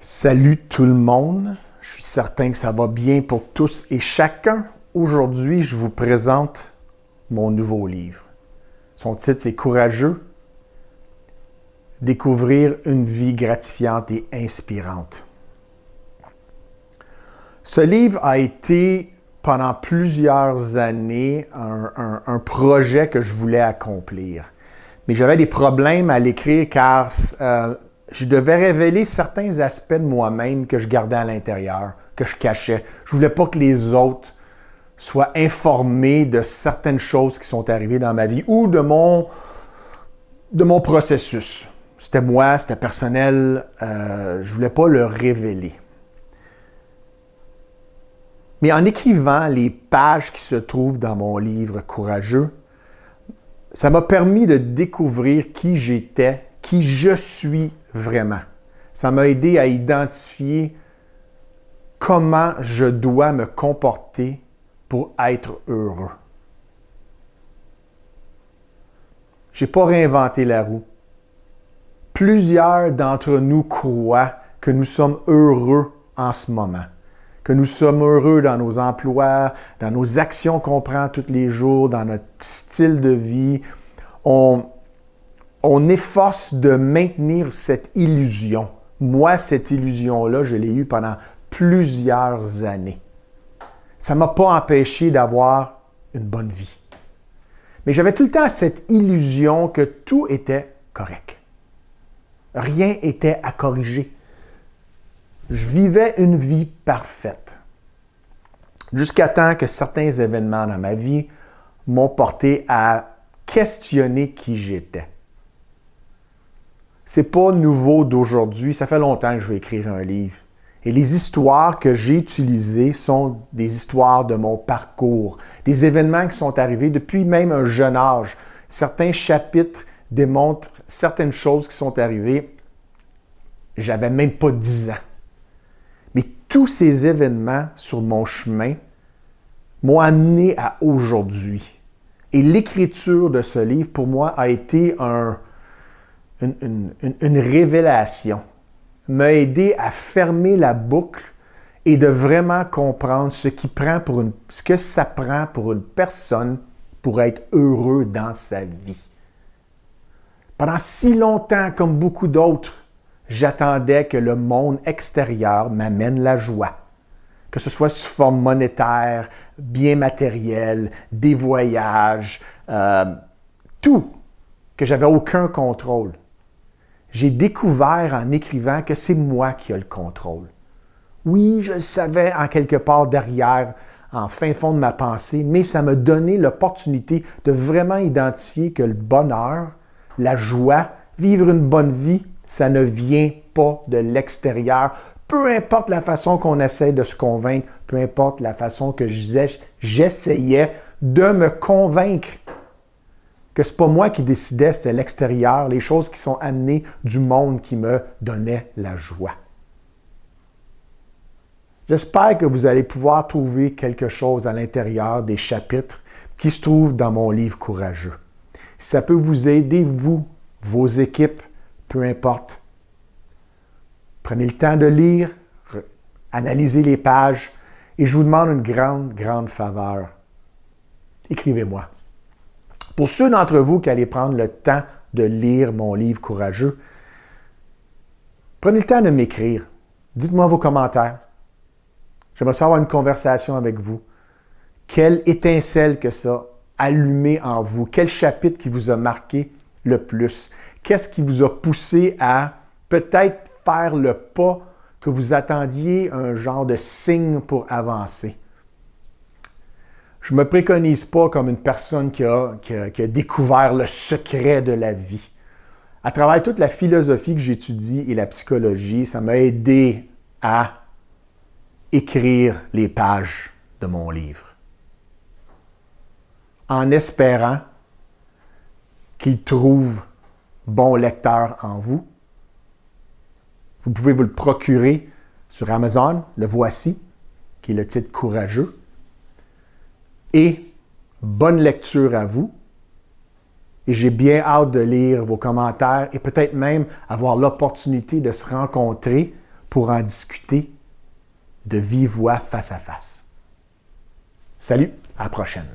Salut tout le monde, je suis certain que ça va bien pour tous et chacun. Aujourd'hui, je vous présente mon nouveau livre. Son titre, c'est Courageux, découvrir une vie gratifiante et inspirante. Ce livre a été pendant plusieurs années un projet que je voulais accomplir. Mais j'avais des problèmes à l'écrire car je devais révéler certains aspects de moi-même que je gardais à l'intérieur, que je cachais. Je ne voulais pas que les autres soient informés de certaines choses qui sont arrivées dans ma vie ou de mon processus. C'était moi, c'était personnel, je ne voulais pas le révéler. Mais en écrivant les pages qui se trouvent dans mon livre Courageux, ça m'a permis de découvrir qui j'étais, qui je suis vraiment. Ça m'a aidé à identifier comment je dois me comporter pour être heureux. Je n'ai pas réinventé la roue. Plusieurs d'entre nous croient que nous sommes heureux en ce moment, que nous sommes heureux dans nos emplois, dans nos actions qu'on prend tous les jours, dans notre style de vie. On efforce de maintenir cette illusion. Moi, cette illusion-là, je l'ai eue pendant plusieurs années. Ça ne m'a pas empêché d'avoir une bonne vie. Mais j'avais tout le temps cette illusion que tout était correct. Rien n'était à corriger. Je vivais une vie parfaite. Jusqu'à temps que certains événements dans ma vie m'ont porté à questionner qui j'étais. C'est pas nouveau d'aujourd'hui, ça fait longtemps que je vais écrire un livre. Et les histoires que j'ai utilisées sont des histoires de mon parcours, des événements qui sont arrivés depuis même un jeune âge. Certains chapitres démontrent certaines choses qui sont arrivées, j'avais même pas 10 ans. Mais tous ces événements sur mon chemin m'ont amené à aujourd'hui. Et l'écriture de ce livre, pour moi, a été une révélation, m'a aidé à fermer la boucle et de vraiment comprendre ce que ça prend pour une personne pour être heureux dans sa vie. Pendant si longtemps, comme beaucoup d'autres, j'attendais que le monde extérieur m'amène la joie. Que ce soit sous forme monétaire, bien matériel, des voyages, tout, que j'avais aucun contrôle. J'ai découvert en écrivant que c'est moi qui ai le contrôle. Oui, je le savais en quelque part derrière, en fin fond de ma pensée, mais ça m'a donné l'opportunité de vraiment identifier que le bonheur, la joie, vivre une bonne vie, ça ne vient pas de l'extérieur. Peu importe la façon qu'on essaie de se convaincre, peu importe la façon que j'essayais de me convaincre que ce n'est pas moi qui décidais, c'était l'extérieur, les choses qui sont amenées du monde qui me donnaient la joie. J'espère que vous allez pouvoir trouver quelque chose à l'intérieur des chapitres qui se trouvent dans mon livre Courageux. Si ça peut vous aider, vous, vos équipes, peu importe. Prenez le temps de lire, analysez les pages et je vous demande une grande, grande faveur. Écrivez-moi. Pour ceux d'entre vous qui allez prendre le temps de lire mon livre Courageux, prenez le temps de m'écrire. Dites-moi vos commentaires. J'aimerais savoir une conversation avec vous. Quelle étincelle que ça a allumé en vous? Quel chapitre qui vous a marqué le plus? Qu'est-ce qui vous a poussé à peut-être faire le pas que vous attendiez, un genre de signe pour avancer? Je ne me préconise pas comme une personne qui a découvert le secret de la vie. À travers toute la philosophie que j'étudie et la psychologie, ça m'a aidé à écrire les pages de mon livre. En espérant qu'il trouve bon lecteur en vous. Vous pouvez vous le procurer sur Amazon, le voici, qui est le titre Courageux. Et bonne lecture à vous. Et j'ai bien hâte de lire vos commentaires et peut-être même avoir l'opportunité de se rencontrer pour en discuter de vive voix face à face. Salut, à la prochaine.